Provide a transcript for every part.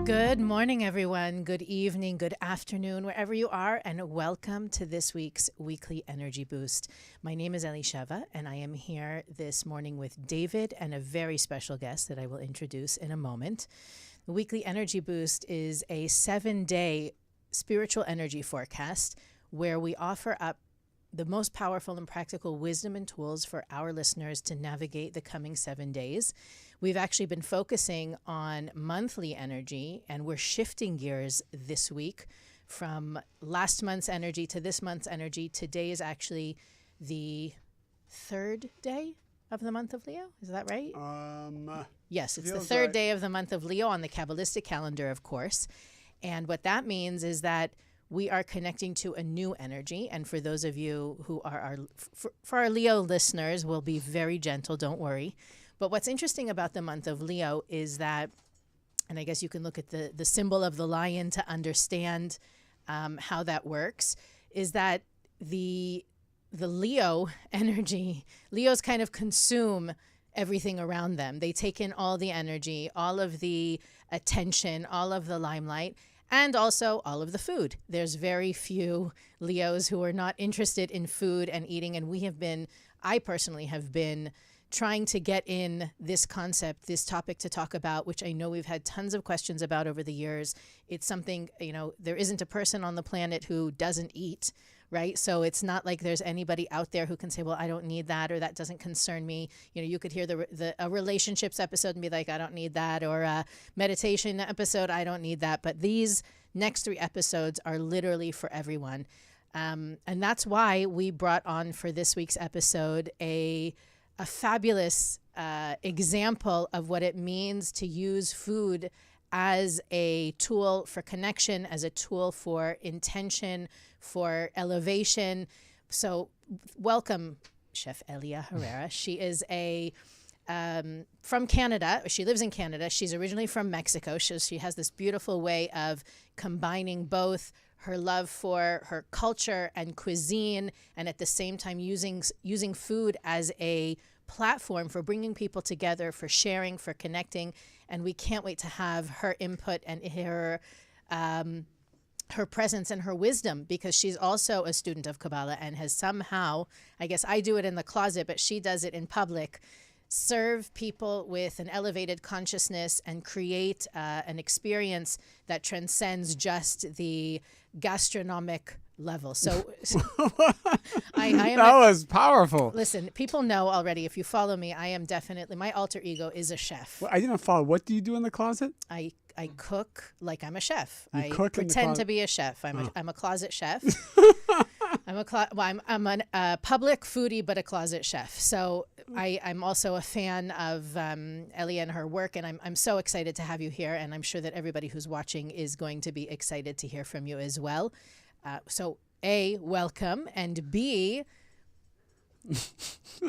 Good morning, everyone. Good evening, good afternoon, wherever you are, and welcome to this week's Weekly Energy Boost. My name is Elia, and I am here this morning with David and a very special guest that I will introduce in a moment. The Weekly Energy Boost is a 7-day spiritual energy forecast where we offer up the most powerful and practical wisdom and tools for our listeners to navigate the coming 7 days. We've actually been focusing on monthly energy, and we're shifting gears this week from last month's energy to this month's energy. Today is actually the third day of the month of Leo. Is that right? Yes, it's the third day of the month of Leo on the Kabbalistic calendar, of course. And what that means is that we are connecting to a new energy. And for those of you who are for our Leo listeners, we'll be very gentle, don't worry. But what's interesting about the month of Leo is that, and I guess you can look at the symbol of the lion to understand how that works, is that the Leo energy, Leos kind of consume everything around them. They take in all the energy, all of the attention, all of the limelight, and also all of the food. There's very few Leos who are not interested in food and eating, and I personally have been trying to get in this concept, this topic to talk about, which I know we've had tons of questions about over the years. It's something, there isn't a person on the planet who doesn't eat, right? So it's not like there's anybody out there who can say, well, I don't need that, or that doesn't concern me. You could hear a relationships episode and be like, I don't need that, or a meditation episode, I don't need that. But these next 3 episodes are literally for everyone. And that's why we brought on for this week's episode a fabulous example of what it means to use food as a tool for connection, as a tool for intention, for elevation. So welcome, Chef Elia Herrera. She is from Canada. She lives in Canada. She's originally from Mexico. She has this beautiful way of combining both her love for her culture and cuisine, and at the same time using food as a platform for bringing people together, for sharing, for connecting. And we can't wait to have her input and her presence and her wisdom, because she's also a student of Kabbalah and has somehow, I guess I do it in the closet, but she does it in public, serve people with an elevated consciousness and create an experience that transcends just the gastronomic level. So I am that was powerful. Listen, people know already, if you follow me, I am definitely, my alter ego is a chef. Well, I didn't follow. What do you do in the closet? I cook like I'm a chef. You I cook pretend to be a chef. I'm a closet chef. I'm a public foodie, but a closet chef. So I'm also a fan of Elia and her work, and I'm so excited to have you here. And I'm sure that everybody who's watching is going to be excited to hear from you as well. So A, welcome, and B,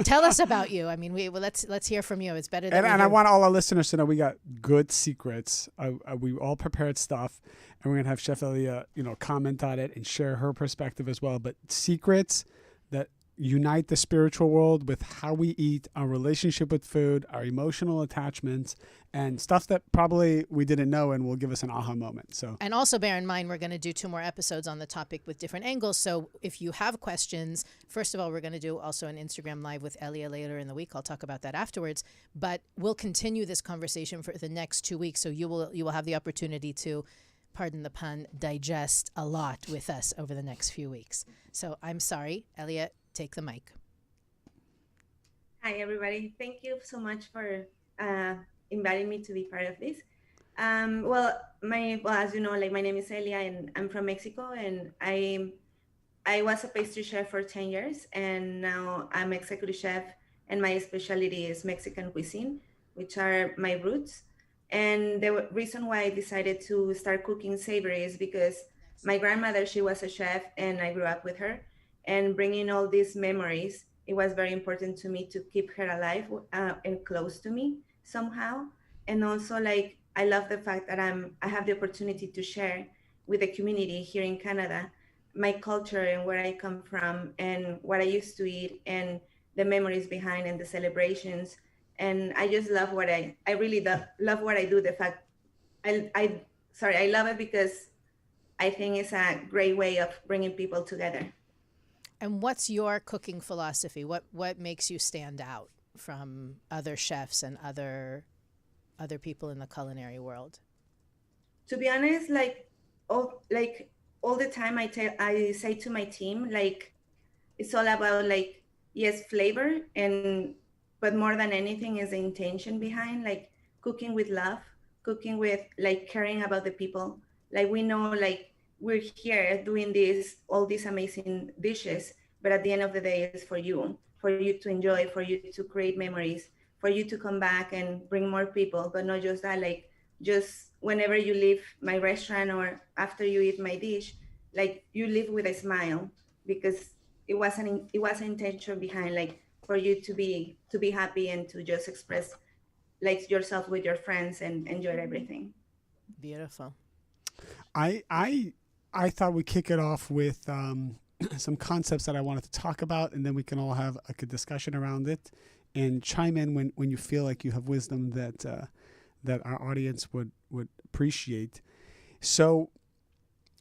tell us about you. I mean, let's hear from you. It's better than and I want all our listeners to know we got good secrets. We all prepared stuff, and we're gonna have Chef Elia, comment on it and share her perspective as well. But secrets that unite the spiritual world with how we eat, our relationship with food, our emotional attachments, and stuff that probably we didn't know and will give us an aha moment. So, and also bear in mind, we're going to do 2 more episodes on the topic with different angles. So if you have questions, first of all, we're going to do also an Instagram live with Elia later in the week. I'll talk about that afterwards, but we'll continue this conversation for the next 2 weeks. So you will have the opportunity to, pardon the pun, digest a lot with us over the next few weeks. So I'm sorry, Elia, take the mic. Hi, everybody. Thank you so much for inviting me to be part of this. As you know, my name is Elia, and I'm from Mexico, and I was a pastry chef for 10 years, and now I'm executive chef, and my specialty is Mexican cuisine, which are my roots. And the reason why I decided to start cooking savory is because my grandmother, she was a chef, and I grew up with her. And bringing all these memories, it was very important to me to keep her alive and close to me somehow. And also, I love the fact that I have the opportunity to share with the community here in Canada my culture and where I come from and what I used to eat and the memories behind and the celebrations. And I just love what I really love what I do. The fact I sorry, I love it because I think it's a great way of bringing people together. And what's your cooking philosophy? What makes you stand out from other chefs and other people in the culinary world? To be honest, all the time I say to my team, like, it's all about, like, yes, flavor, and but more than anything is the intention behind, like, cooking with love, cooking with, like, caring about the people. Like, we know, like, we're here doing this, all these amazing dishes, but at the end of the day it's for you to enjoy, for you to create memories, for you to come back and bring more people. But not just that, like, just whenever you leave my restaurant or after you eat my dish, like, you leave with a smile, because it was an intention behind, like, for you to be happy and to just express, like, yourself with your friends and enjoy everything. Beautiful. I thought we'd kick it off with some concepts that I wanted to talk about, and then we can all have a good discussion around it and chime in when you feel like you have wisdom that our audience would appreciate. So,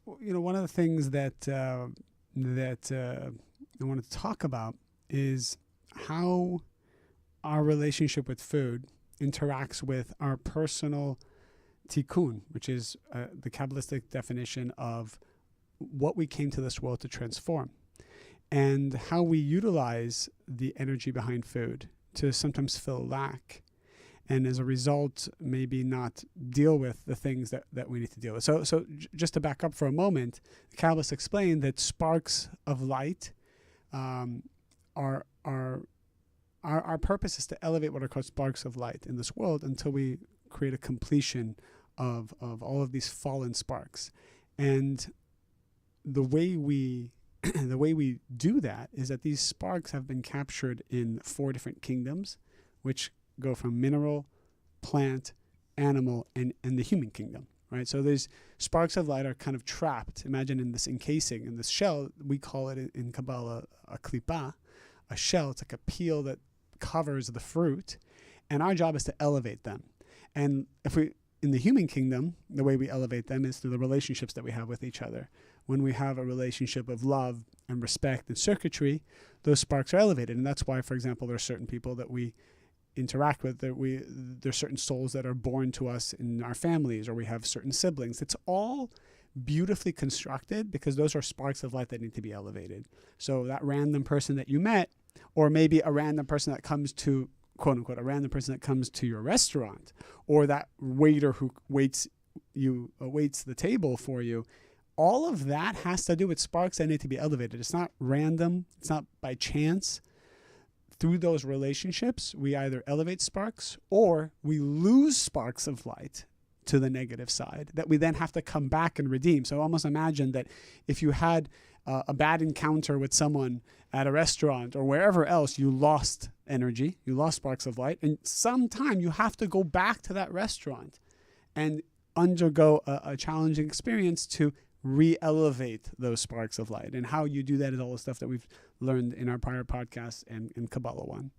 one of the things that I wanted to talk about is how our relationship with food interacts with our personal tikkun, which is the Kabbalistic definition of what we came to this world to transform, and how we utilize the energy behind food to sometimes fill lack, and as a result, maybe not deal with the things that we need to deal with. So just to back up for a moment, the Kabbalists explain that sparks of light, our purpose is to elevate what are called sparks of light in this world until we create a completion of all of these fallen sparks. And the way we do that is that these sparks have been captured in 4 different kingdoms, which go from mineral, plant, animal, and the human kingdom, right? So these sparks of light are kind of trapped. Imagine in this encasing, in this shell. We call it in Kabbalah a klipa, a shell. It's like a peel that covers the fruit, and our job is to elevate them. And in the human kingdom, the way we elevate them is through the relationships that we have with each other. When we have a relationship of love and respect and circuitry, those sparks are elevated. And that's why, for example, there are certain people that we interact with, there's certain souls that are born to us in our families, or we have certain siblings. It's all beautifully constructed because those are sparks of light that need to be elevated. So that random person that you met, or maybe a random person that comes to, quote unquote, a random person that comes to your restaurant, or that waiter who waits the table for you, all of that has to do with sparks that need to be elevated. It's not random. It's not by chance. Through those relationships, we either elevate sparks or we lose sparks of light to the negative side that we then have to come back and redeem. So almost imagine that if you had a bad encounter with someone at a restaurant or wherever else, you lost energy, you lost sparks of light, and sometime you have to go back to that restaurant and undergo a challenging experience to re-elevate those sparks of light. And how you do that is all the stuff that we've learned in our prior podcasts and in Kabbalah 1.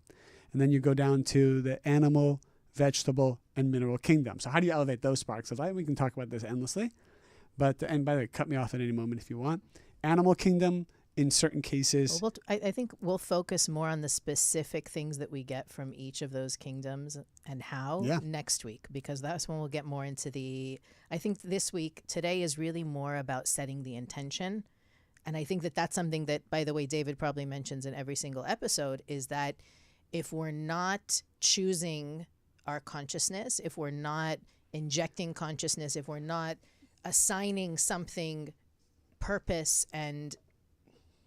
And then you go down to the animal, vegetable, and mineral kingdom. So how do you elevate those sparks of light? We can talk about this endlessly. And by the way, cut me off at any moment if you want. Animal kingdom, in certain cases. Well, I think we'll focus more on the specific things that we get from each of those kingdoms and how next week, because that's when we'll get more into I think today is really more about setting the intention. And I think that that's something that, by the way, David probably mentions in every single episode, is that if we're not choosing our consciousness, if we're not injecting consciousness, if we're not assigning something purpose and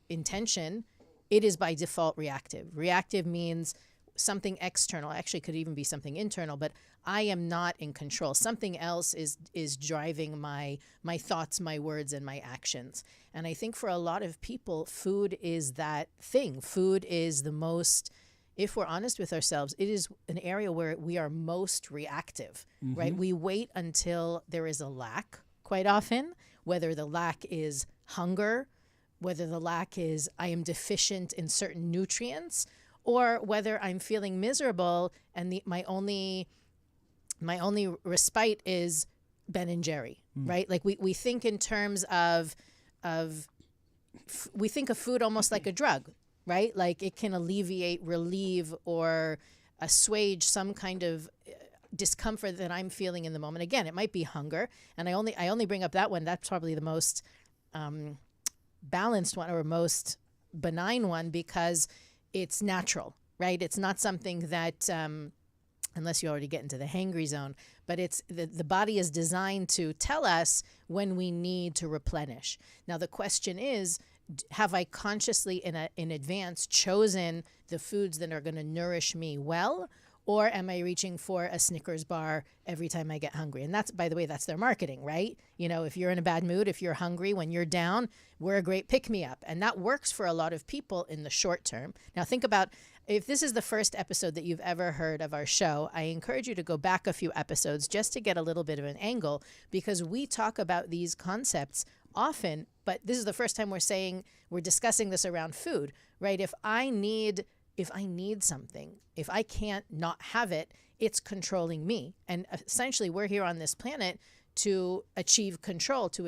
intention, it is by default reactive. Reactive means something external. Actually, could even be something internal, but I am not in control. Something else is driving my thoughts, my words, and my actions. And I think for a lot of people, food is that thing. Food is the most, if we're honest with ourselves, it is an area where we are most reactive, right? We wait until there is a lack quite often, whether the lack is hunger, whether the lack is I am deficient in certain nutrients, or whether I'm feeling miserable and my only respite is Ben and Jerry, right? Like we think in terms of we think of food almost like a drug, right? Like it can alleviate, relieve, or assuage some kind of discomfort that I'm feeling in the moment. Again, it might be hunger, and I only bring up that one. That's probably the most balanced one or most benign one because it's natural, right? It's not something that unless you already get into the hangry zone, but it's the body is designed to tell us when we need to replenish. Now the question is, have I consciously in advance chosen the foods that are going to nourish me well, or am I reaching for a Snickers bar every time I get hungry? And that's, by the way, that's their marketing, right? You know, if you're in a bad mood, if you're hungry, when you're down, we're a great pick-me-up. And that works for a lot of people in the short term. Now think about, if this is the first episode that you've ever heard of our show, I encourage you to go back a few episodes just to get a little bit of an angle, because we talk about these concepts often, but this is the first time we're discussing this around food, right? If I need something, if I can't not have it, it's controlling me. And essentially we're here on this planet to achieve control, to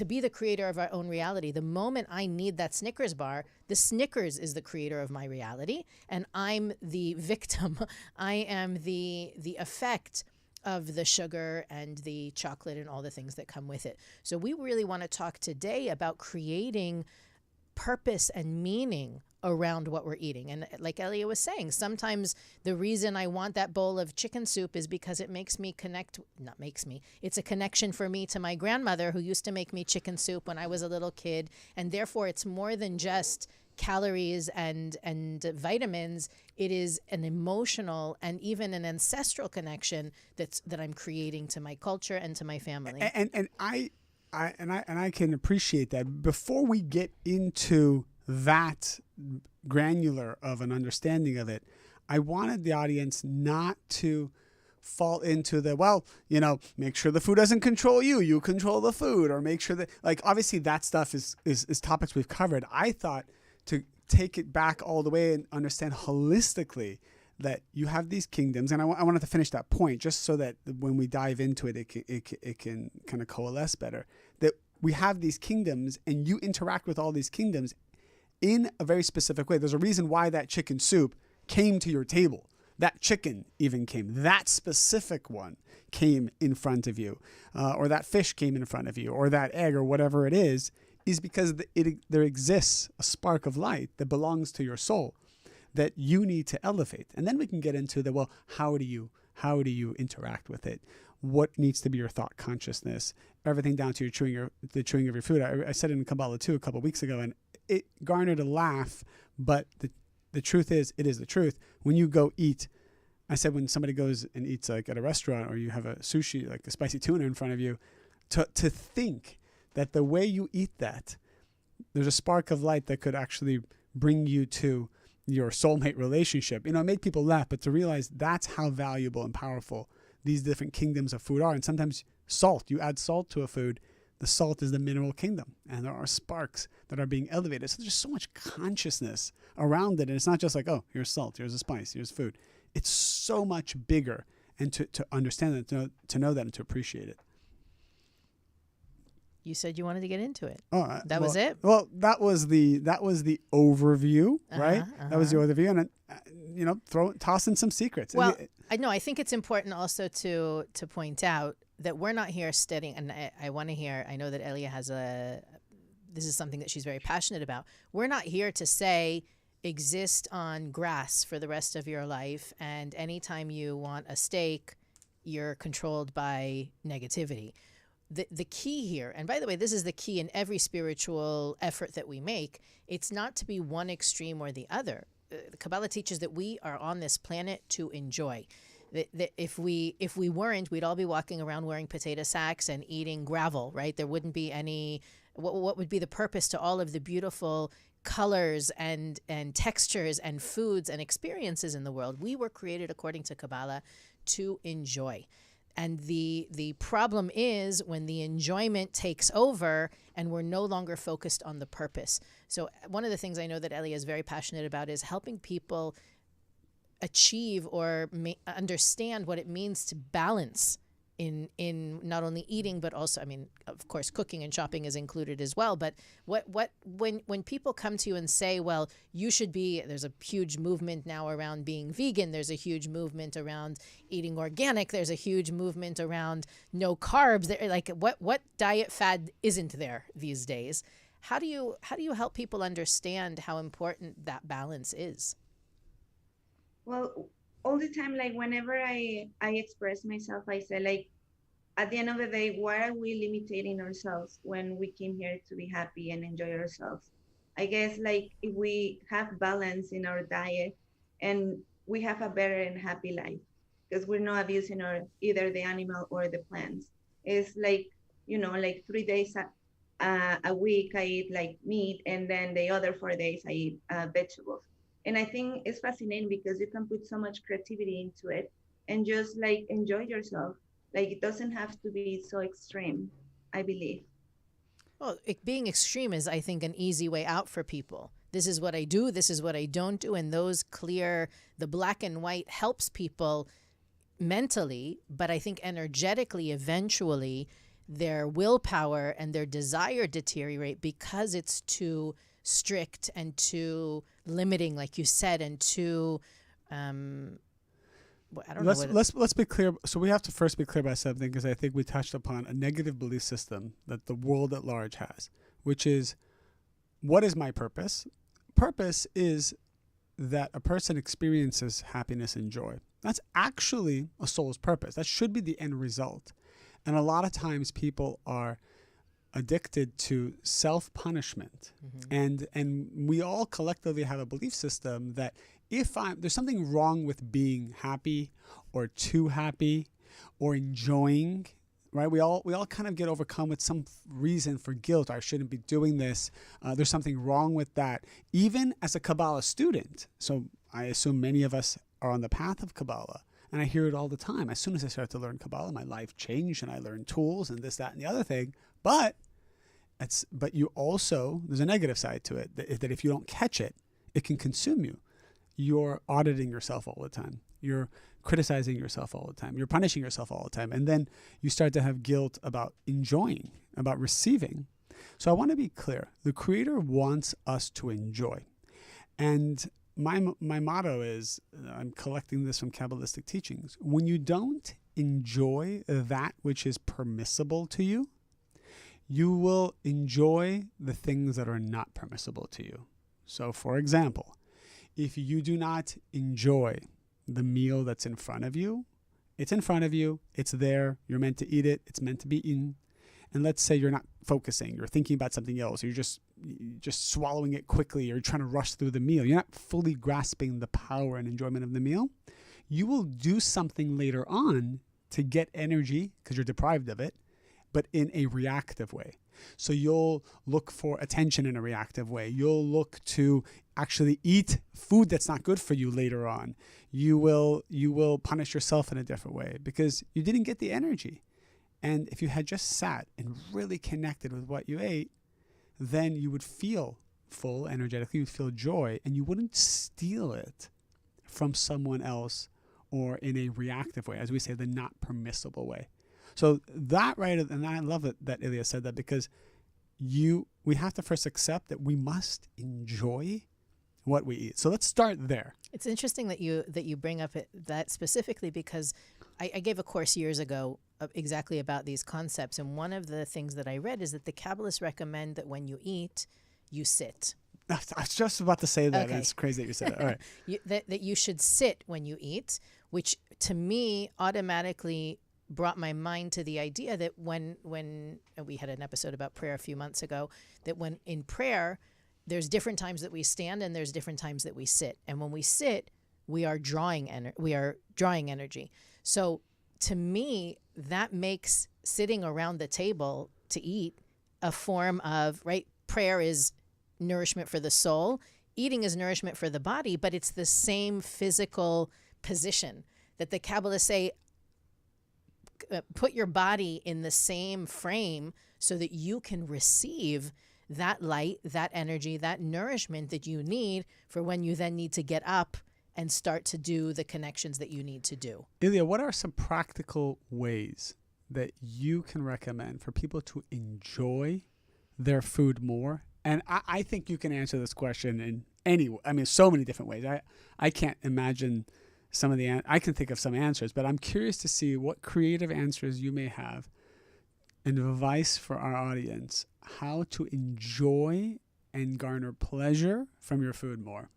be the creator of our own reality. The moment I need that Snickers bar, the Snickers is the creator of my reality, and I'm the victim. I am the effect of the sugar and the chocolate and all the things that come with it. So we really want to talk today about creating purpose and meaning around what we're eating. And like Elia was saying, sometimes the reason I want that bowl of chicken soup is because it makes me it's a connection for me to my grandmother who used to make me chicken soup when I was a little kid. And therefore it's more than just calories and vitamins. It is an emotional and even an ancestral connection that I'm creating to my culture and to my family. And I can appreciate that. Before we get into that granular of an understanding of it, I wanted the audience not to fall into make sure the food doesn't control you, you control the food, or make sure that, like, obviously that stuff is topics we've covered. I thought to take it back all the way and understand holistically that you have these kingdoms, and I wanted to finish that point just so that when we dive into it, it can kind of coalesce better. That we have these kingdoms, and you interact with all these kingdoms in a very specific way. There's a reason why that chicken soup came to your table. That chicken even came. That specific one came in front of you, or that fish came in front of you, or that egg, or whatever it is because there exists a spark of light that belongs to your soul that you need to elevate. And then we can get into how do you interact with it? What needs to be your thought consciousness? Everything down to the chewing of your food. I said it in Kabbalah too a couple of weeks ago, and it garnered a laugh, but the truth is, it is the truth. When you go eat, I said when somebody goes and eats like at a restaurant, or you have a sushi, like a spicy tuna in front of you, to think that the way you eat that, there's a spark of light that could actually bring you to your soulmate relationship. It made people laugh, but to realize that's how valuable and powerful these different kingdoms of food are. And sometimes salt, you add salt to a food, the salt is the mineral kingdom, and there are sparks that are being elevated. So there's just so much consciousness around it. And it's not just like, oh, here's salt, here's a spice, here's food. It's so much bigger, and to understand that, to know that, and to appreciate it. You said you wanted to get into it. Oh, that was it? Well, that was the overview, right? That was the overview, and toss in some secrets. Well, I think it's important also to point out that we're not here studying, and I want to hear. I know that Elia this is something that she's very passionate about. We're not here to say exist on grass for the rest of your life, and anytime you want a steak, you're controlled by negativity. The key here, and by the way, this is the key in every spiritual effort that we make, it's not to be one extreme or the other. The Kabbalah teaches that we are on this planet to enjoy. That if we weren't, we'd all be walking around wearing potato sacks and eating gravel, right? There wouldn't be any, what would be the purpose to all of the beautiful colors and textures and foods and experiences in the world? We were created, according to Kabbalah, to enjoy. And the problem is when the enjoyment takes over and we're no longer focused on the purpose. So one of the things I know that Elia is very passionate about is helping people achieve or understand what it means to balance in not only eating, but also, I mean, of course, cooking and shopping is included as well. But when people come to you and say, well, you should be, there's a huge movement now around being vegan. There's a huge movement around eating organic. There's a huge movement around no carbs. Like what diet fad isn't there these days? How do you help people understand how important that balance is? Well, all the time, like whenever I express myself, I say like, at the end of the day, why are we limiting ourselves when we came here to be happy and enjoy ourselves? I guess like if we have balance in our diet and we have a better and happy life because we're not abusing either the animal or the plants. It's like, like 3 days a week I eat like meat, and then the other 4 days I eat vegetables. And I think it's fascinating because you can put so much creativity into it and just like enjoy yourself. Like it doesn't have to be so extreme, I believe. Well, being extreme is, I think, an easy way out for people. This is what I do, this is what I don't do. And those clear, the black and white helps people mentally, but I think energetically, eventually, their willpower and their desire deteriorate because it's too strict and too limiting, like you said, and too I don't know. Let's be clear. So we have to first be clear about something, because I think we touched upon a negative belief system that the world at large has, which is, what is my purpose? Purpose is that a person experiences happiness and joy. That's actually a soul's purpose. That should be the end result. And a lot of times people are addicted to self-punishment. Mm-hmm. And we all collectively have a belief system that there's something wrong with being happy or too happy or enjoying, right? We all kind of get overcome with some reason for guilt. I shouldn't be doing this. There's something wrong with that. Even as a Kabbalah student, so I assume many of us are on the path of Kabbalah, and I hear it all the time. As soon as I started to learn Kabbalah, my life changed, and I learned tools and this, that, and the other thing. But you also, there's a negative side to it, that if you don't catch it, it can consume you. You're auditing yourself all the time. You're criticizing yourself all the time. You're punishing yourself all the time. And then you start to have guilt about enjoying, about receiving. So I want to be clear. The Creator wants us to enjoy. And my motto is, I'm collecting this from Kabbalistic teachings, when you don't enjoy that which is permissible to you, you will enjoy the things that are not permissible to you. So for example, if you do not enjoy the meal that's in front of you, it's in front of you, it's there, you're meant to eat it, it's meant to be eaten. And let's say you're not focusing, you're thinking about something else, you're just swallowing it quickly, you're trying to rush through the meal, you're not fully grasping the power and enjoyment of the meal, you will do something later on to get energy because you're deprived of it, but in a reactive way. So you'll look for attention in a reactive way. You'll look to actually eat food that's not good for you later on. You will punish yourself in a different way because you didn't get the energy. And if you had just sat and really connected with what you ate, then you would feel full energetically, you'd feel joy, and you wouldn't steal it from someone else or in a reactive way, as we say, the not permissible way. So that, right, and I love it that Elia said that, because we have to first accept that we must enjoy what we eat. So let's start there. It's interesting that you bring up that specifically, because I gave a course years ago exactly about these concepts, and one of the things that I read is that the Kabbalists recommend that when you eat, you sit. I was just about to say that. Okay. It's crazy that you said that. All right. that you should sit when you eat, which to me automatically brought my mind to the idea that when we had an episode about prayer a few months ago, that when in prayer, there's different times that we stand and there's different times that we sit. And when we sit, we are drawing energy. So to me, that makes sitting around the table to eat a form of, right? Prayer is nourishment for the soul. Eating is nourishment for the body, but it's the same physical position that the Kabbalists say, put your body in the same frame so that you can receive that light, that energy, that nourishment that you need for when you then need to get up and start to do the connections that you need to do. Elia, what are some practical ways that you can recommend for people to enjoy their food more? And I think you can answer this question in so many different ways. I can't imagine some of I can think of some answers, but I'm curious to see what creative answers you may have and advice for our audience, how to enjoy and garner pleasure from your food more.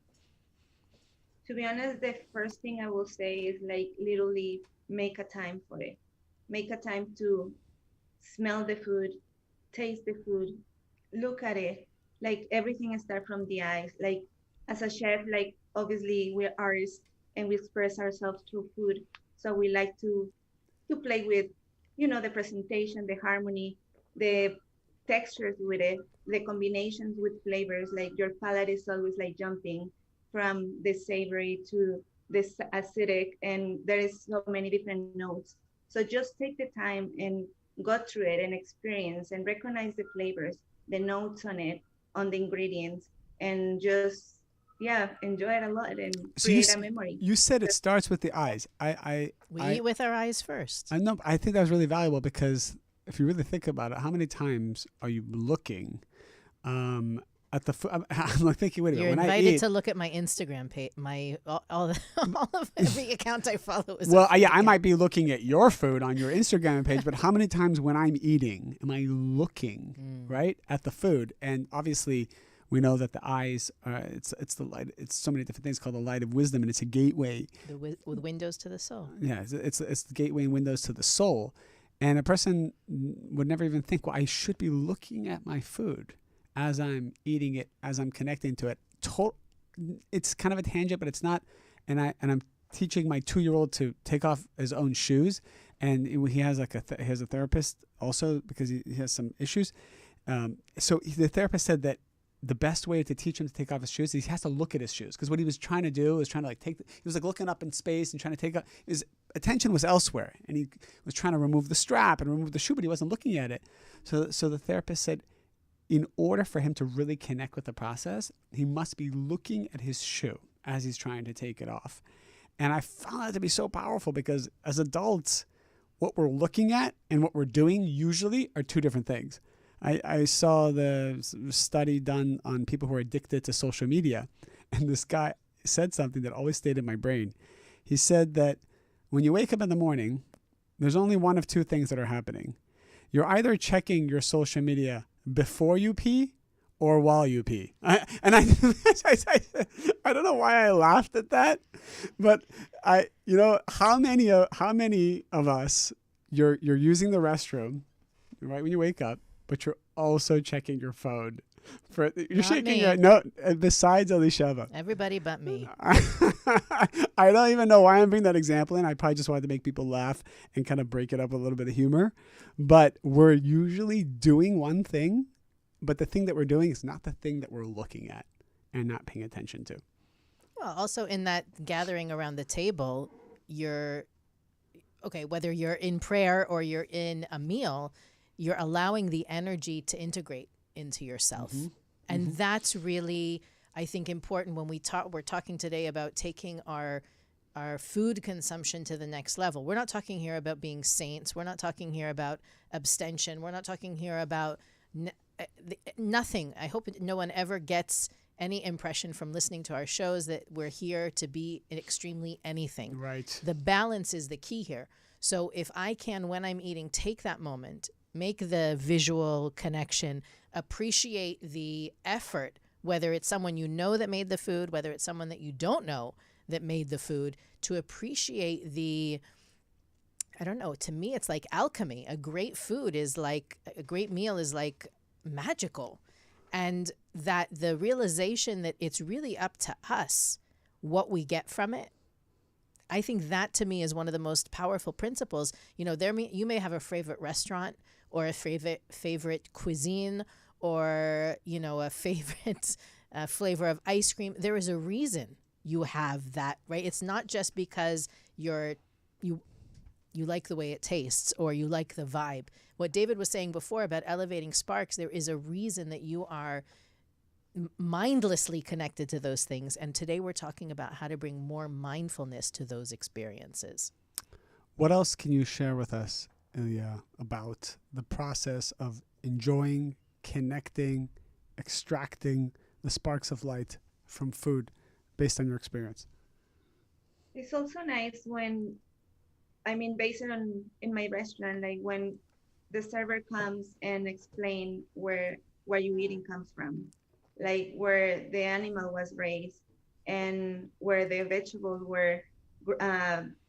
To be honest, the first thing I will say is like literally make a time for it. Make a time to smell the food, taste the food, look at it. Like everything starts from the eyes. Like as a chef, like obviously we're artists and we express ourselves through food. So we like to play with, the presentation, the harmony, the textures with it, the combinations with flavors. Like your palate is always like jumping from the savory to this acidic, and there is so many different notes. So just take the time and go through it and experience and recognize the flavors, the notes on it, on the ingredients, and just enjoy it a lot and create a memory. You said it starts with the eyes. We eat with our eyes first. I know. I think that was really valuable because if you really think about it, how many times are you looking at the food? I'm like thinking, wait a minute. You're when invited I eat, to look at my Instagram page, all of every account I follow is. Well, I might be looking at your food on your Instagram page, but how many times when I'm eating am I looking right at the food? And obviously, we know that the eyes it's the light. It's so many different things called the light of wisdom, and it's a gateway. With windows to the soul. Yeah, it's the gateway and windows to the soul. And a person would never even think, well, I should be looking at my food as I'm eating it, as I'm connecting to it. It's kind of a tangent, but it's not. And I'm teaching my 2-year-old to take off his own shoes, and he has he has a therapist also because he has some issues. So the therapist said that the best way to teach him to take off his shoes is he has to look at his shoes, because what he was trying to do was trying to he was like looking up in space and trying to take up his attention was elsewhere, and he was trying to remove the strap and remove the shoe, but he wasn't looking at it. So the therapist said, in order for him to really connect with the process, he must be looking at his shoe as he's trying to take it off. And I found that to be so powerful because as adults, what we're looking at and what we're doing usually are two different things. I saw the study done on people who are addicted to social media, and this guy said something that always stayed in my brain. He said that when you wake up in the morning, there's only one of two things that are happening. You're either checking your social media before you pee or while you pee. I don't know why I laughed at that, but how many of us you're using the restroom right when you wake up, but you're also checking your phone. You're Not shaking me. your no. Besides Elisheva, Everybody but me. I don't even know why I'm bringing that example in. I probably just wanted to make people laugh and kind of break it up with a little bit of humor. But we're usually doing one thing, but the thing that we're doing is not the thing that we're looking at and not paying attention to. Well, also in that gathering around the table, whether you're in prayer or you're in a meal, you're allowing the energy to integrate into yourself. Mm-hmm. And that's really, I think, important when we're talking today about taking our food consumption to the next level. We're not talking here about being saints. We're not talking here about abstention. We're not talking here about nothing. I hope no one ever gets any impression from listening to our shows that we're here to be extremely anything. Right. The balance is the key here. So if I can, when I'm eating, take that moment, make the visual connection, appreciate the effort, whether it's someone you know that made the food, whether it's someone that you don't know that made the food, to appreciate to me, it's like alchemy. A great meal is like magical. And that the realization that it's really up to us what we get from it. I think that to me is one of the most powerful principles. You may have a favorite restaurant or a favorite cuisine or, a favorite flavor of ice cream. There is a reason you have that, right? It's not just because you like the way it tastes or you like the vibe. What David was saying before about elevating sparks, there is a reason that you are mindlessly connected to those things. And today we're talking about how to bring more mindfulness to those experiences. What else can you share with us Elia, about the process of enjoying, connecting, extracting the sparks of light from food based on your experience? It's also nice when, I mean, based on in my restaurant, like when the server comes and explain where you eating comes from, like where the animal was raised and where the vegetables were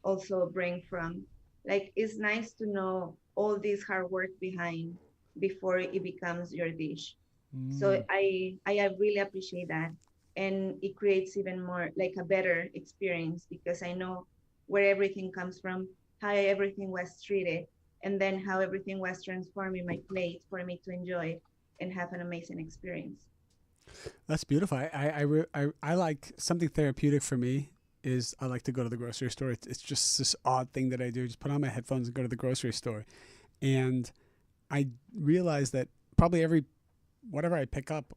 also bring from. Like it's nice to know all this hard work behind before it becomes your dish. So Mm, I really appreciate that, and it creates even more like a better experience because I know where everything comes from, how everything was treated, and then how everything was transformed in my plate for me to enjoy and have an amazing experience. that's beautiful. I like something therapeutic for me is I like to go to the grocery store. It's just this odd thing that I do. Just put on my headphones and go to the grocery store. And I realize that probably whatever I pick up,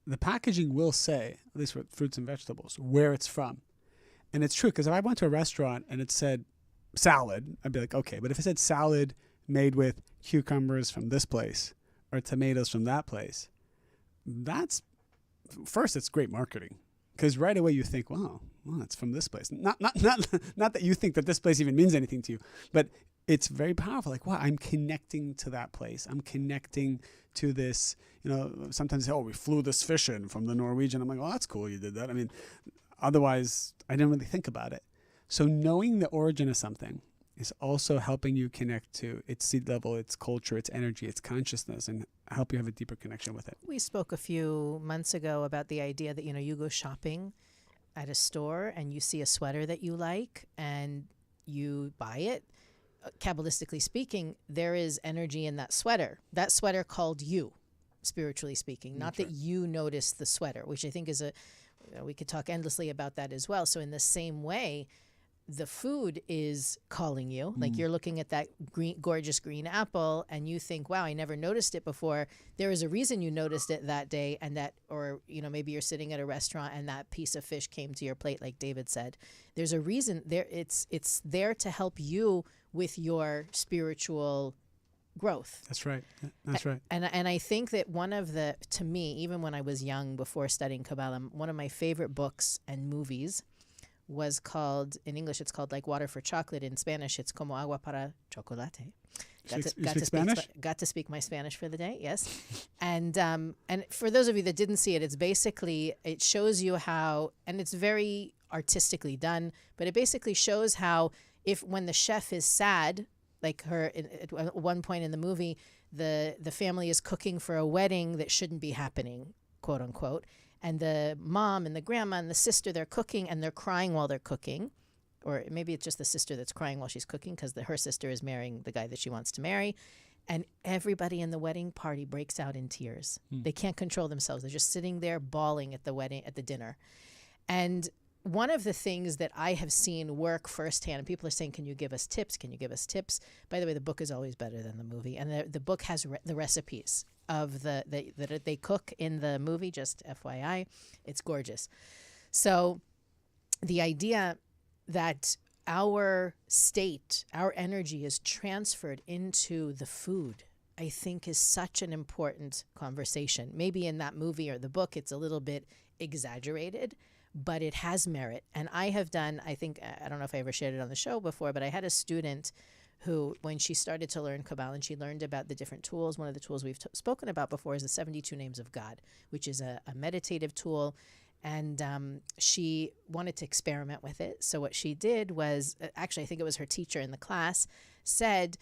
the packaging will say, at least with fruits and vegetables, where it's from. And it's true because if I went to a restaurant and it said salad, I'd be like, okay. But if it said salad made with cucumbers from this place or tomatoes from that place, that's first, it's great marketing because right away you think, wow, well, it's from this place. Not that you think that this place even means anything to you, but it's very powerful. Like, wow, I'm connecting to that place. I'm connecting to this. You know, sometimes they say, oh, we flew this fish in from the Norwegian. I'm like, oh, that's cool. You did that. I mean, otherwise, I didn't really think about it. So knowing the origin of something is also helping you connect to its seed level, its culture, its energy, its consciousness, and help you have a deeper connection with it. We spoke a few months ago about the idea that, you go shopping at a store and you see a sweater that you like and you buy it. Kabbalistically speaking, there is energy in that sweater. That sweater called you, spiritually speaking, not that you noticed the sweater, which I think is we could talk endlessly about that as well. So in the same way, the food is calling you. Like you're looking at that gorgeous green apple and you think, wow, I never noticed it before. There is a reason you noticed it that day, and or maybe you're sitting at a restaurant and that piece of fish came to your plate, like David said. There's a reason there. It's there to help you with your spiritual growth. That's right. That's right. And I think that to me, even when I was young before studying Kabbalah, one of my favorite books and movies was called, in English, it's called Like Water for Chocolate. In Spanish, it's Como Agua para Chocolate. You speak Spanish? Got to speak my Spanish for the day, yes. And for those of you that didn't see it, it's basically, it shows you how, and it's very artistically done, but it basically shows how when the chef is sad, like at one point in the movie, the family is cooking for a wedding that shouldn't be happening, quote unquote. And the mom and the grandma and the sister, they're cooking and they're crying while they're cooking. Or maybe it's just the sister that's crying while she's cooking because her sister is marrying the guy that she wants to marry. And everybody in the wedding party breaks out in tears. They can't control themselves. They're just sitting there bawling at the dinner. And one of the things that I have seen work firsthand, and people are saying, can you give us tips? Can you give us tips? By the way, the book is always better than the movie. And the book has the recipes of that they cook in the movie, just FYI. It's gorgeous. So the idea that our state, our energy is transferred into the food, I think is such an important conversation. Maybe in that movie or the book, it's a little bit exaggerated, but it has merit. And I have done, I don't know if I ever shared it on the show before, but I had a student who, when she started to learn Kabbalah and she learned about the different tools, one of the tools we've spoken about before is the 72 Names of God, which is a meditative tool. And she wanted to experiment with it. So what she did was, actually, I think it was her teacher in the class, said,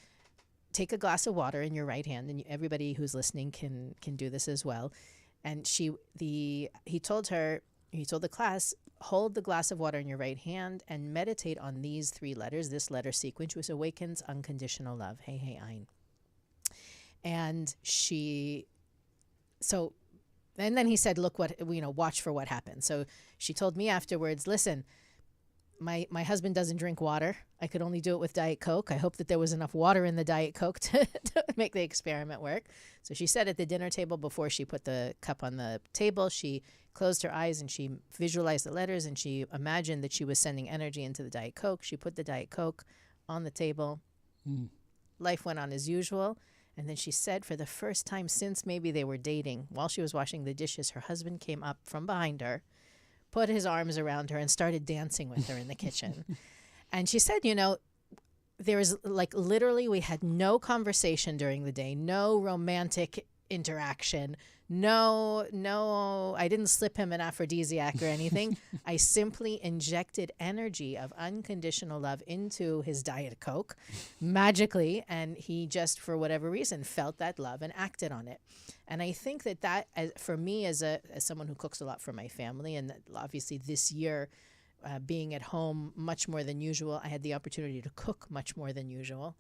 take a glass of water in your right hand, and everybody who's listening can do this as well. And he told the class, hold the glass of water in your right hand and meditate on these three letters, this letter sequence, which awakens unconditional love. Hey, hey, ein. And then he said, look watch for what happens. So she told me afterwards, listen, my husband doesn't drink water. I could only do it with Diet Coke. I hope that there was enough water in the Diet Coke to make the experiment work. So she said at the dinner table, before she put the cup on the table, she closed her eyes and she visualized the letters and she imagined that she was sending energy into the Diet Coke. She put the Diet Coke on the table. Life went on as usual. And then she said for the first time since maybe they were dating, while she was washing the dishes, her husband came up from behind her, put his arms around her, and started dancing with her in the kitchen. And she said, there was literally we had no conversation during the day, no romantic interaction. No, I didn't slip him an aphrodisiac or anything. I simply injected energy of unconditional love into his Diet Coke magically. And he just, for whatever reason, felt that love and acted on it. And I think that for me as someone who cooks a lot for my family, and obviously this year, being at home much more than usual, I had the opportunity to cook much more than usual.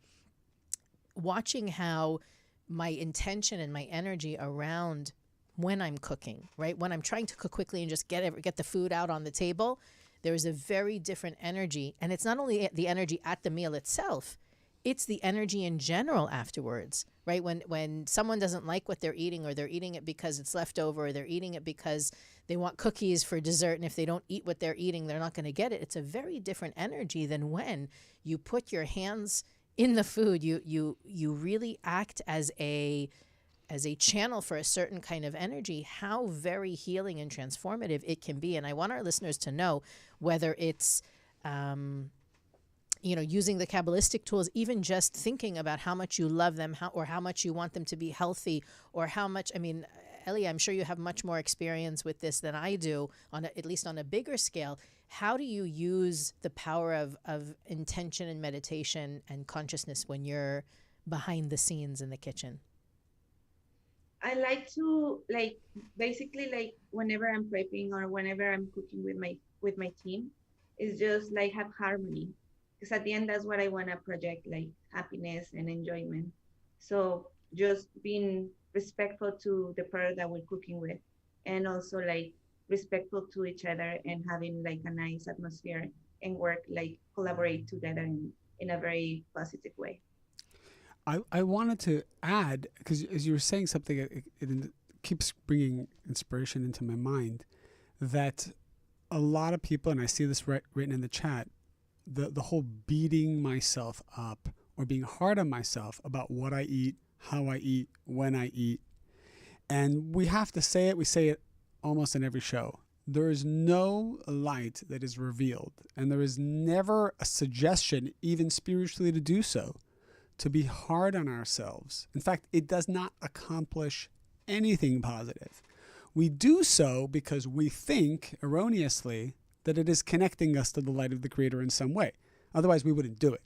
Watching how my intention and my energy around when I'm cooking, right? When I'm trying to cook quickly and just get the food out on the table, there is a very different energy. And it's not only the energy at the meal itself, it's the energy in general afterwards, right? When someone doesn't like what they're eating, or they're eating it because it's leftover, or they're eating it because they want cookies for dessert, and if they don't eat what they're eating, they're not going to get it. It's a very different energy than when you put your hands in the food. You really act as a channel for a certain kind of energy, how very healing and transformative it can be. And I want our listeners to know whether it's using the Kabbalistic tools, even just thinking about how much you love them, how much you want them to be healthy, or how much, Elia, I'm sure you have much more experience with this than I do, at least on a bigger scale. How do you use the power of intention and meditation and consciousness when you're behind the scenes in the kitchen? I like to basically whenever I'm prepping or whenever I'm cooking with my team, is just have harmony. Because at the end, that's what I want to project, happiness and enjoyment. So just being respectful to the person that we're cooking with, and also respectful to each other, and having a nice atmosphere, and work collaborate together in a very positive way. I wanted to add, because as you were saying something, it keeps bringing inspiration into my mind, that a lot of people, and I see this written in the chat, the whole beating myself up or being hard on myself about what I eat, how I eat, when I eat. And we have to say it. We say it almost in every show. There is no light that is revealed, and there is never a suggestion, even spiritually, to do so, to be hard on ourselves. In fact, it does not accomplish anything positive. We do so because we think erroneously that it is connecting us to the light of the Creator in some way. Otherwise, we wouldn't do it.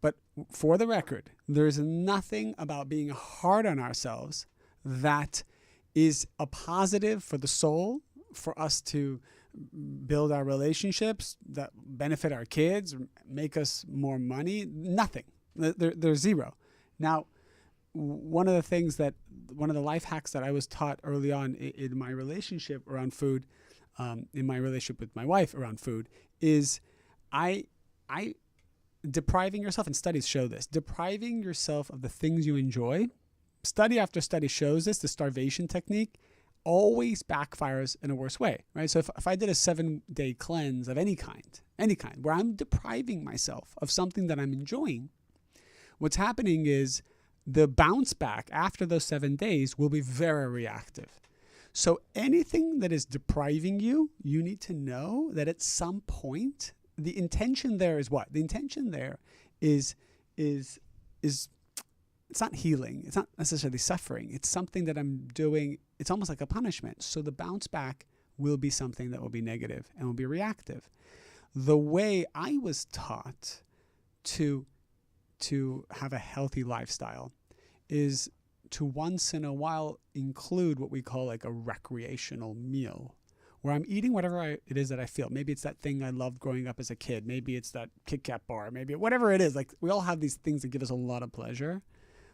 But for the record, there is nothing about being hard on ourselves that is a positive for the soul, for us to build our relationships that benefit our kids, make us more money. Nothing. There's zero. Now, one of the life hacks that I was taught early on in my relationship around food, in my relationship with my wife around food, is I depriving yourself, and studies show this, depriving yourself of the things you enjoy. Study after study shows this. The starvation technique always backfires in a worse way, right? So if I did a 7-day cleanse of any kind, where I'm depriving myself of something that I'm enjoying, what's happening is the bounce back after those 7 days will be very reactive. So anything that is depriving you, you need to know that at some point, the intention there is what? The intention there is it's not healing. It's not necessarily suffering. It's something that I'm doing. It's almost like a punishment. So the bounce back will be something that will be negative and will be reactive. The way I was taught to have a healthy lifestyle is to once in a while include what we call a recreational meal, where I'm eating whatever it is that I feel. Maybe it's that thing I loved growing up as a kid. Maybe it's that Kit Kat bar. Maybe whatever it is. We all have these things that give us a lot of pleasure.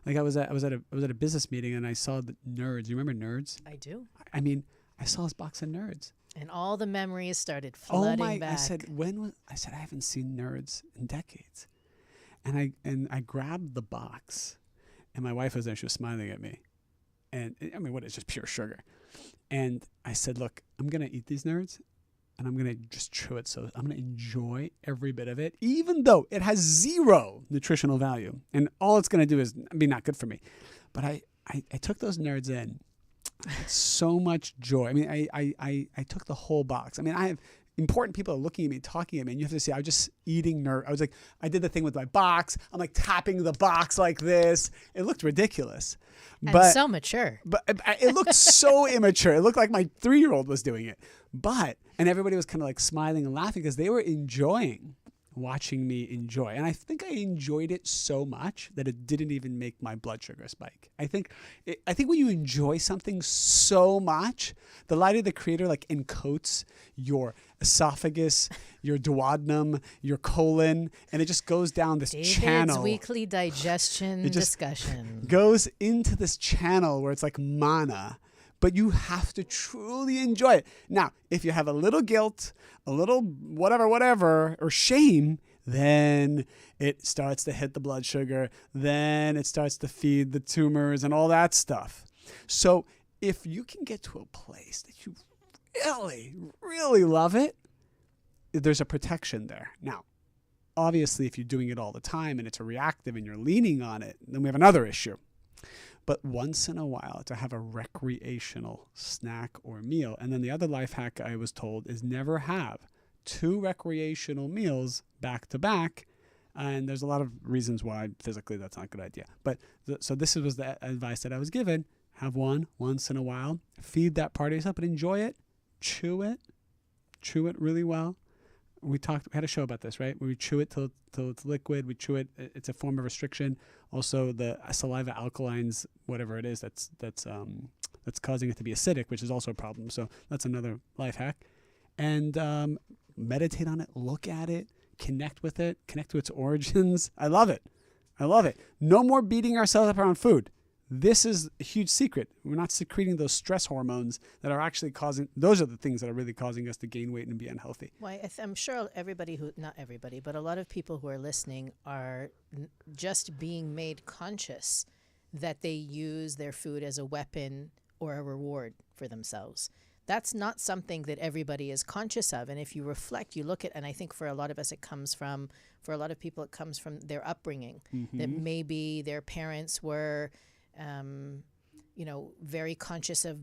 I was at a business meeting and I saw the Nerds. You remember Nerds? I do. I saw this box of Nerds. And all the memories started flooding back. I said, I haven't seen Nerds in decades. And I grabbed the box, and my wife was there. She was smiling at me, and what? It's just pure sugar. And I said, "Look, I'm gonna eat these Nerds, and I'm going to just chew it. So I'm going to enjoy every bit of it, even though it has zero nutritional value. And all it's going to do is be not good for me. But I took those nerds in. I had so much joy. I mean, I took the whole box. I mean, I have important people are looking at me, talking at me, and you have to see, I was just eating nerd. I was like, I did the thing with my box. I'm like tapping the box like this. It looked ridiculous. And so mature. But it looked so immature. It looked like my 3-year-old was doing it. And everybody was kind of like smiling and laughing because they were enjoying watching me enjoy. And I think I enjoyed it so much that it didn't even make my blood sugar spike. I think when you enjoy something so much, the light of the creator like encoats your esophagus, your duodenum, your colon, and it just goes down this channel. Weekly digestion discussion. Goes into this channel where it's like manna. But you have to truly enjoy it. Now, if you have a little guilt, a little whatever, or shame, then it starts to hit the blood sugar. Then it starts to feed the tumors and all that stuff. So if you can get to a place that you really, really love it, there's a protection there. Now, obviously, if you're doing it all the time and it's a reactive and you're leaning on it, then we have another issue. But once in a while, to have a recreational snack or meal. And then the other life hack I was told is never have 2 recreational meals back to back. And there's a lot of reasons why physically that's not a good idea. But so this was the advice that I was given. Have one once in a while. Feed that part of yourself, but enjoy it. Chew it really well. We had a show about this, right? Where we chew it till it's liquid. We chew it. It's a form of restriction. Also, the saliva alkalines, whatever it is, that's causing it to be acidic, which is also a problem. So that's another life hack. And meditate on it. Look at it. Connect with it. Connect to its origins. I love it. No more beating ourselves up around food. This is a huge secret. We're not secreting those stress hormones that are actually those are the things that are really causing us to gain weight and be unhealthy. Well, I'm sure not everybody, but a lot of people who are listening are just being made conscious that they use their food as a weapon or a reward for themselves. That's not something that everybody is conscious of. And if you reflect, you look at, and I think for a lot of us, for a lot of people, it comes from their upbringing, that maybe their parents were very conscious of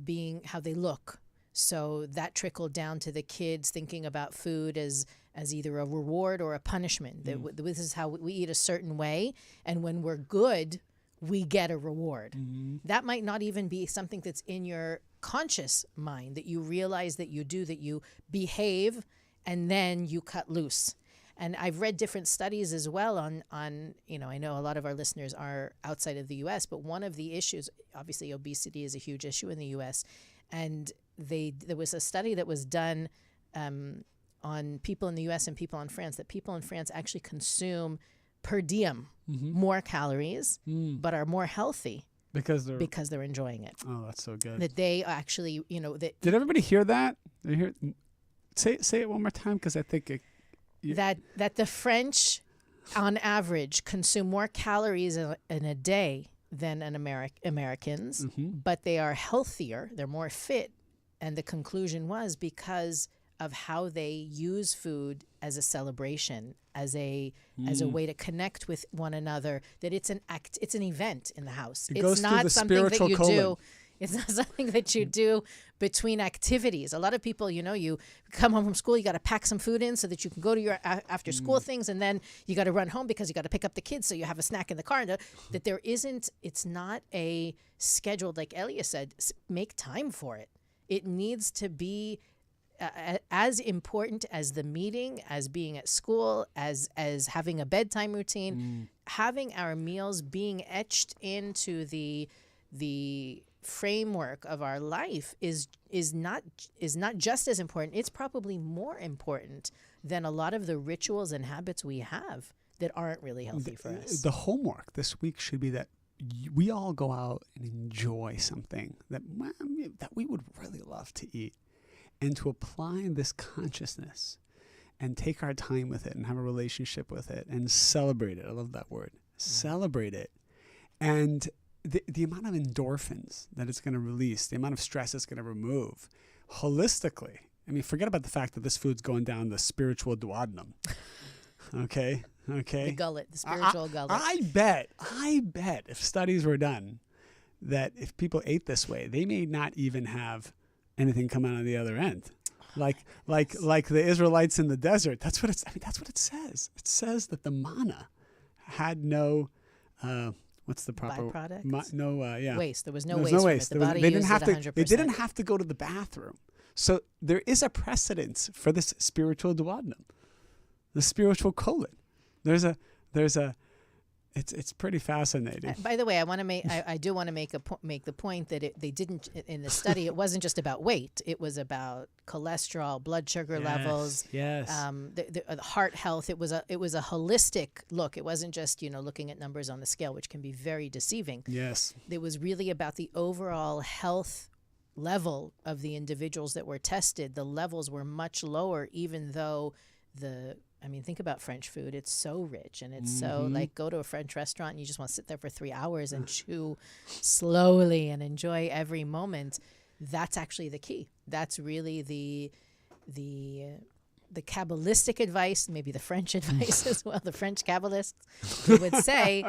how they look. So that trickled down to the kids thinking about food as either a reward or a punishment. This is how we eat a certain way. And when we're good, we get a reward. That might not even be something that's in your conscious mind, that you realize that you behave and then you cut loose. And I've read different studies as well on I know a lot of our listeners are outside of the U.S., but one of the issues, obviously obesity is a huge issue in the U.S., and there was a study that was done on people in the U.S. and people in France, that people in France actually consume per diem more calories, but are more healthy because they're enjoying it. Oh, that's so good. That they actually, Did everybody hear that? Say it one more time, because I think that the French, on average, consume more calories in a day than Americans, but they are healthier, they're more fit, and the conclusion was because of how they use food as a celebration, as a way to connect with one another, that it's an event in the house. It's not something that you do. It's not something that you do between activities. A lot of people, you come home from school, you got to pack some food in so that you can go to your after school things, and then you got to run home because you got to pick up the kids, so you have a snack in the car. That there isn't, it's not a scheduled, like Elia said, make time for it. It needs to be as important as the meeting, as being at school, as having a bedtime routine, having our meals being etched into the framework of our life is not just as important. It's probably more important than a lot of the rituals and habits we have that aren't really healthy for us. The homework this week should be that we all go out and enjoy something that we would really love to eat, and to apply this consciousness and take our time with it and have a relationship with it and celebrate it. I love that word. Celebrate it. And the amount of endorphins that it's going to release, the amount of stress it's going to remove, holistically, I mean, forget about the fact that this food's going down the spiritual duodenum. Okay. The gullet, the spiritual gullet. I bet if studies were done that if people ate this way, they may not even have anything come out of the other end. Like the Israelites in the desert. That's what it says. It says that the manna had no what's the proper byproducts? Waste. There was no waste. waste. The body they used didn't have it 100%. to. They didn't have to go to the bathroom. So there is a precedence for this spiritual duodenum, the spiritual colon. It's pretty fascinating. By the way, I do want to make the point that they didn't in the study. It wasn't just about weight. It was about cholesterol, blood sugar levels, the heart health. It was a holistic look. It wasn't just looking at numbers on the scale, which can be very deceiving. Yes, it was really about the overall health level of the individuals that were tested. The levels were much lower, even though think about French food. It's so rich, and it's so go to a French restaurant and you just want to sit there for 3 hours and chew slowly and enjoy every moment. That's actually the key. That's really the Kabbalistic advice, maybe the French advice as well. The French Kabbalists who would say,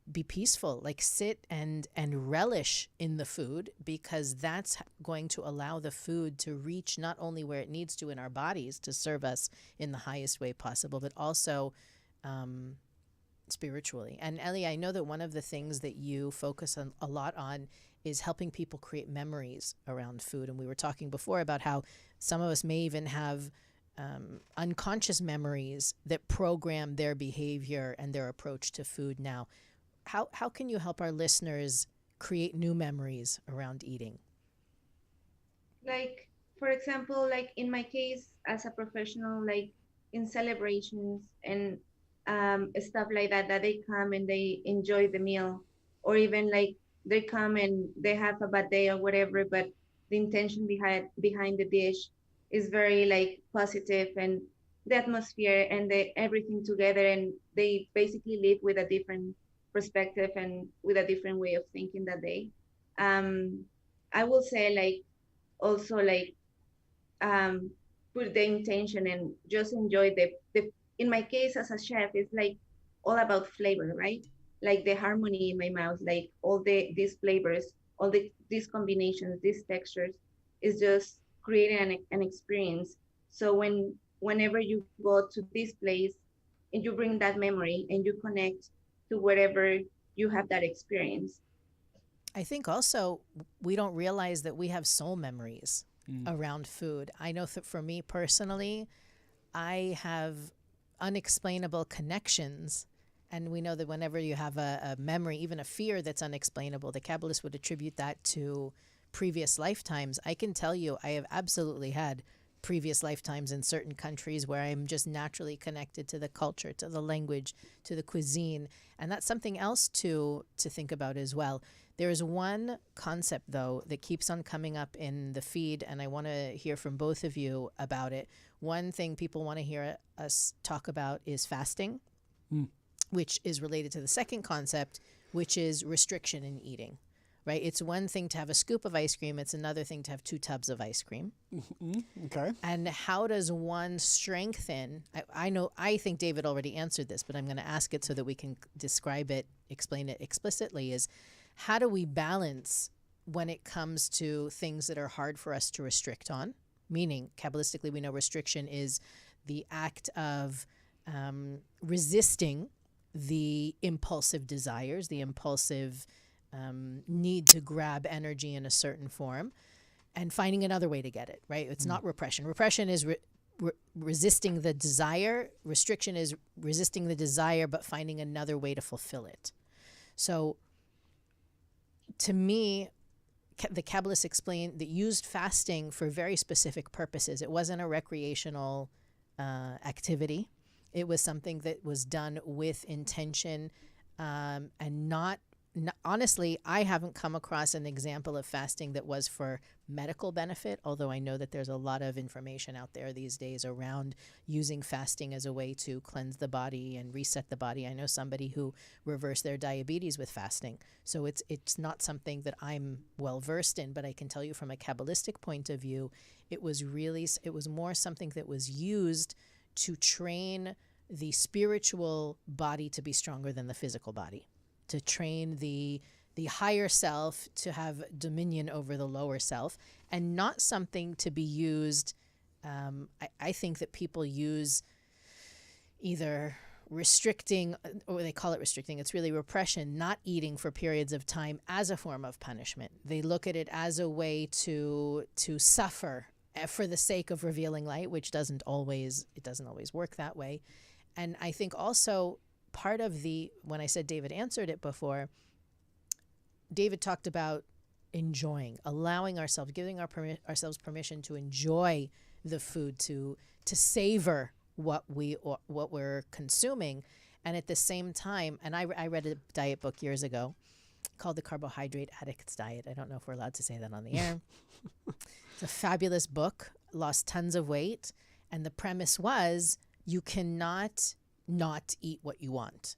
be peaceful, sit and relish in the food, because that's going to allow the food to reach not only where it needs to in our bodies to serve us in the highest way possible, but also spiritually. And Ellie, I know that one of the things that you focus a lot on is helping people create memories around food. And we were talking before about how some of us may even have unconscious memories that program their behavior and their approach to food now. How can you help our listeners create new memories around eating? For example, in my case as a professional, in celebrations and stuff like that they come and they enjoy the meal, or even they come and they have a bad day or whatever, but the intention behind the dish is very positive, and the atmosphere and everything together, and they basically live with a different perspective and with a different way of thinking that day. I will say also put the intention and just enjoy the in my case as a chef, it's all about flavor, right? The harmony in my mouth, all these flavors, these combinations, these textures, is just creating an experience. So whenever you go to this place and you bring that memory and you connect to wherever you have that experience. I think also we don't realize that we have soul memories around food. I know that for me personally, I have unexplainable connections. And we know that whenever you have a memory, even a fear that's unexplainable, the Kabbalists would attribute that to previous lifetimes. I can tell you, I have absolutely had previous lifetimes in certain countries where I'm just naturally connected to the culture, to the language, to the cuisine. And that's something else to think about as well. There is one concept, though, that keeps on coming up in the feed, and I want to hear from both of you about it. One thing people want to hear us talk about is fasting, which is related to the second concept, which is restriction in eating. Right? It's one thing to have a scoop of ice cream. It's another thing to have 2 tubs of ice cream. Okay. And how does one strengthen? I think David already answered this, but I'm going to ask it so that we can describe it, explain it explicitly, is how do we balance when it comes to things that are hard for us to restrict on? Meaning, Kabbalistically, we know restriction is the act of resisting the impulsive desires, the impulsive need to grab energy in a certain form, and finding another way to get it, right? It's not repression. Repression is resisting the desire. Restriction is resisting the desire, but finding another way to fulfill it. So to me, the Kabbalists explained that used fasting for very specific purposes. It wasn't a recreational activity. It was something that was done with intention and not honestly, I haven't come across an example of fasting that was for medical benefit, although I know that there's a lot of information out there these days around using fasting as a way to cleanse the body and reset the body. I know somebody who reversed their diabetes with fasting. So it's not something that I'm well versed in, but I can tell you from a Kabbalistic point of view, it was more something that was used to train the spiritual body to be stronger than the physical body, to train the higher self to have dominion over the lower self, and not something to be used. I think that people use either restricting, or they call it restricting, it's really repression, not eating for periods of time as a form of punishment. They look at it as a way to suffer for the sake of revealing light, which doesn't always work that way. And I think also part of when I said David answered it before, David talked about enjoying, allowing ourselves, giving ourselves permission to enjoy the food, to savor what we're consuming. And at the same time, and I read a diet book years ago called The Carbohydrate Addict's Diet. I don't know if we're allowed to say that on the air. It's a fabulous book, lost tons of weight. And the premise was you cannot not eat what you want.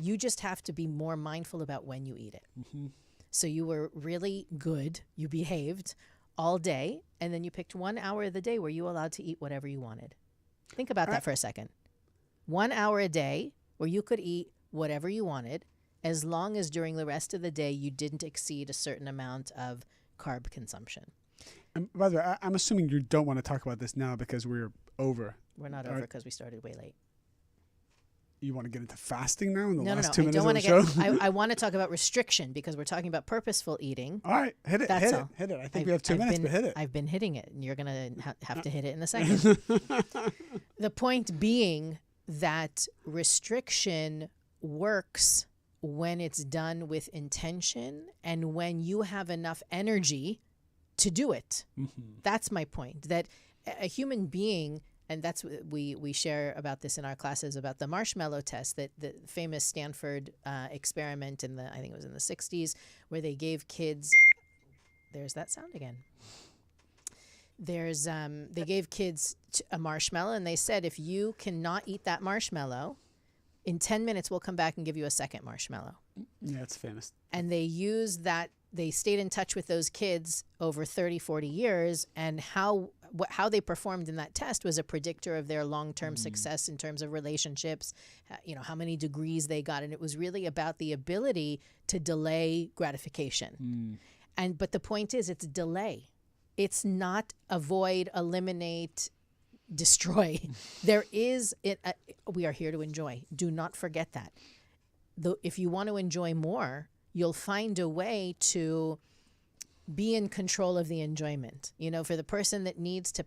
You just have to be more mindful about when you eat it. Mm-hmm. So you were really good. You behaved all day. And then you picked 1 hour of the day where you were allowed to eat whatever you wanted. Think about that for a second. 1 hour a day where you could eat whatever you wanted, as long as during the rest of the day you didn't exceed a certain amount of carb consumption. And by the way, I'm assuming you don't want to talk about this now because we're over. We're not over because we started way late. You want to get into fasting now in the last No. 2 minutes of the show? I want to talk about restriction because we're talking about purposeful eating. All right, hit it. That's hit all. it. Hit it. I think we have 2 minutes, but hit it. I've been hitting it, and you're going to have to hit it in a second. The point being that restriction works when it's done with intention and when you have enough energy to do it. Mm-hmm. That's my point, that a human being, and that's what we share about this in our classes, about the marshmallow test, that the famous Stanford experiment I think it was in the 60s, where they gave kids, there's that sound again. They gave kids a marshmallow, and they said, if you cannot eat that marshmallow, in 10 minutes, we'll come back and give you a second marshmallow. Yeah, it's famous. And they used that. They stayed in touch with those kids over 30, 40 years, and how they performed in that test was a predictor of their long-term success in terms of relationships, how many degrees they got. And it was really about the ability to delay gratification. But the point is, it's delay. It's not avoid, eliminate, destroy. We are here to enjoy. Do not forget that. If you want to enjoy more, you'll find a way to be in control of the enjoyment. For the person that needs to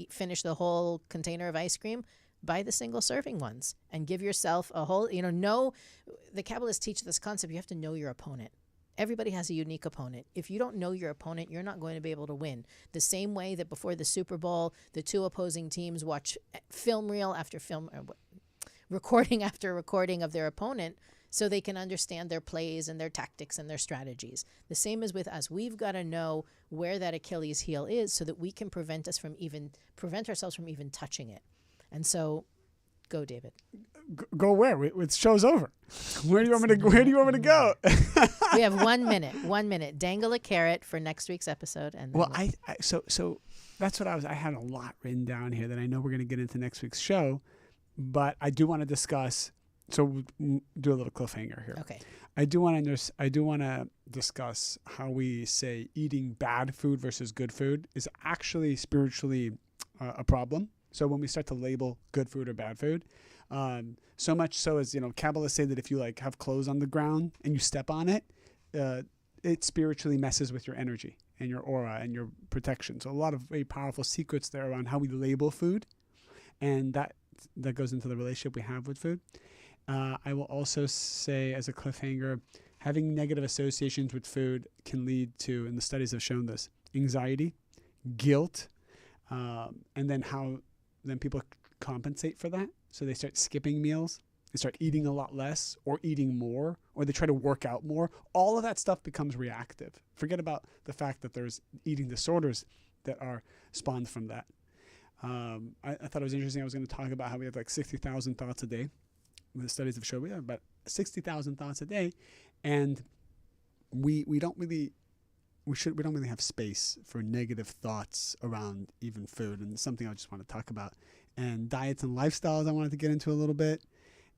finish the whole container of ice cream, buy the single serving ones and give yourself a whole, the Kabbalists teach this concept. You have to know your opponent. Everybody has a unique opponent. If you don't know your opponent, you're not going to be able to win. The same way that before the Super Bowl, the two opposing teams watch film reel after film, or recording after recording of their opponent, so they can understand their plays and their tactics and their strategies. The same is with us. We've got to know where that Achilles heel is so that we can prevent ourselves from even touching it. And so, go, David. Go where? It show's over. Where do you want me to go? We have 1 minute. 1 minute. Dangle a carrot for next week's episode. And then so that's what I had a lot written down here that I know we're going to get into next week's show, but I do want to discuss. So we'll do a little cliffhanger here. Okay. I do want to discuss how we say eating bad food versus good food is actually spiritually a problem. So when we start to label good food or bad food, so much so as Kabbalists say that if you have clothes on the ground and you step on it, it spiritually messes with your energy and your aura and your protection. So a lot of very powerful secrets there around how we label food, and that goes into the relationship we have with food. I will also say, as a cliffhanger, having negative associations with food can lead to, and the studies have shown this, anxiety, guilt, and then how people compensate for that. So they start skipping meals. they start eating a lot less or eating more, or they try to work out more. All of that stuff becomes reactive. Forget about the fact that there's eating disorders that are spawned from that. I thought it was interesting. I was going to talk about how we have like 60,000 thoughts a day. The studies have showed we have about 60,000 thoughts a day, and we don't really have space for negative thoughts around even food, and something I just want to talk about. And diets and lifestyles I wanted to get into a little bit,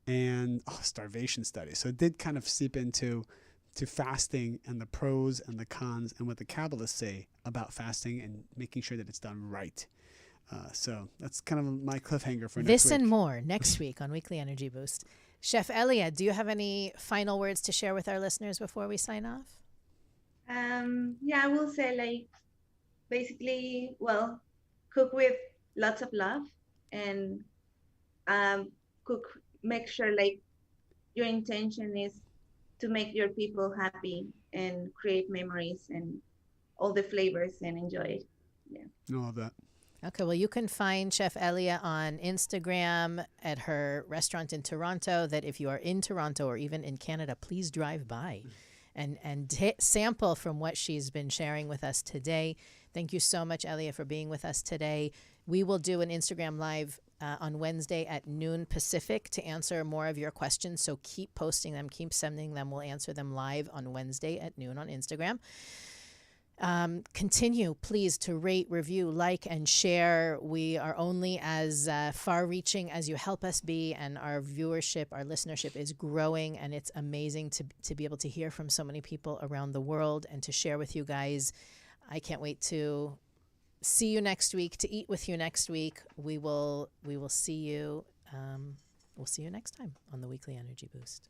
and starvation studies. So it did kind of seep into fasting and the pros and the cons and what the Kabbalists say about fasting and making sure that it's done right. So that's kind of my cliffhanger for next week. This and more next week on Weekly Energy Boost. Chef Elia, do you have any final words to share with our listeners before we sign off? Yeah, I will say, like, basically, well, cook with lots of love, and make sure like your intention is to make your people happy and create memories and all the flavors and enjoy it. Yeah. All of that. Okay, well, you can find Chef Elia on Instagram at her restaurant in Toronto, that if you are in Toronto or even in Canada, please drive by and sample from what she's been sharing with us today. Thank you so much, Elia, for being with us today. We will do an Instagram Live on Wednesday at noon Pacific to answer more of your questions. So keep posting them, keep sending them. We'll answer them live on Wednesday at noon on Instagram. Continue, please, to rate, review, like, and share. We are only as far-reaching as you help us be, and our viewership, our listenership is growing, and it's amazing to be able to hear from so many people around the world and to share with you guys. I can't wait to see you next week, to eat with you next week. We will see you. We'll see you next time on the Weekly Energy Boost.